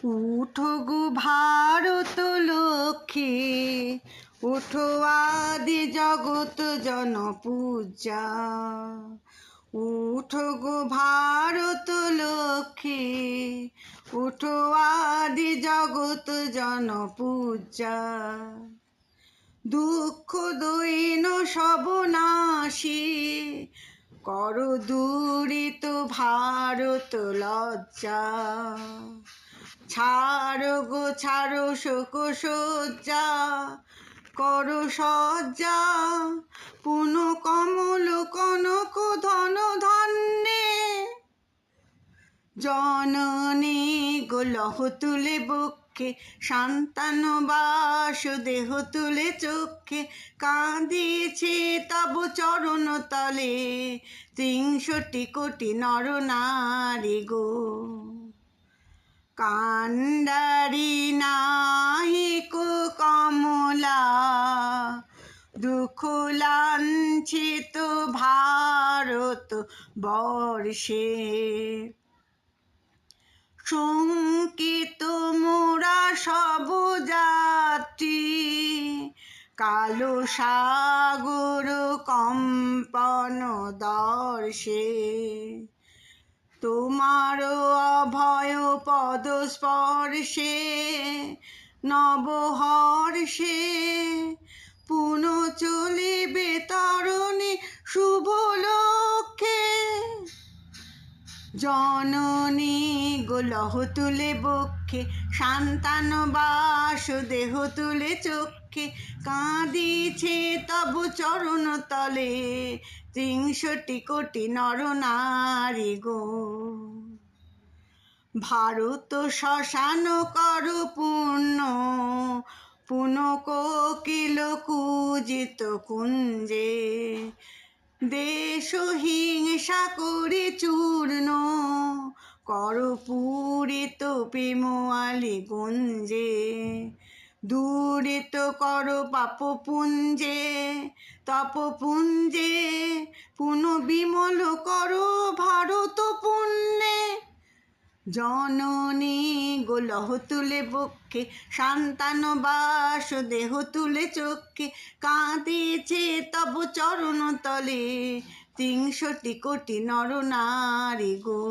উঠো গো ভারত লক্ষ্মী, উঠো আদি জগৎ জনপূজা। উঠো গো ভারত লক্ষ্মী, উঠো আদি জগৎ জনপূজা। দুঃখ দৈন সব নাশী, করো দূরিত ভারত লজ্জা। ছাড়ো গো ছাড়ো শোক সজ্জা, করো সজ্জা। পুন কমল কনক ধন ধান্যে, জননী গো লহ তুলে বক্ষে, সন্তান বাস দেহ তুলে চক্ষে। কাঁদিছে তব চরণ তলে, 63 কোটি নর নারী গো। কান্ডারি নাহিক কমলা, দুঃখ লাঞ্ছিত ভারত বর্ষে। শঙ্কিত মোরা সব যাত্রী, কালো সাগর কম্পন দর্শে। তোমার অভয় পদ স্পর্শে, নবহর্ষে। পুন চলিবে তরণী শুভ লক্ষ্যে, জননী গো লহ তুলে বক্ষে, সন্তান বাস দেহ তুলে চক্ষে। কাঁদিছে তব চরণ তলে, 63 কোটি নর নারী গো। ভারত শ্মশান কর পূর্ণ, পুন কোকিল কূজিত কুঞ্জে। দেশ হিংসা করে চূর্ণ, কর পূরিত প্রেমওয়ালি গুঞ্জে। দূরিত কর পাপ পুঞ্জে, তপ পুঞ্জে। পুন বিমল কর ভারত পুণ্যে, জননী গো লহ তুলে বক্ষে, সন্তান বাস দেহ তুলে চক্ষে। কাঁদিছে তব চরণ তলে, 63 কোটি নর নারী গো।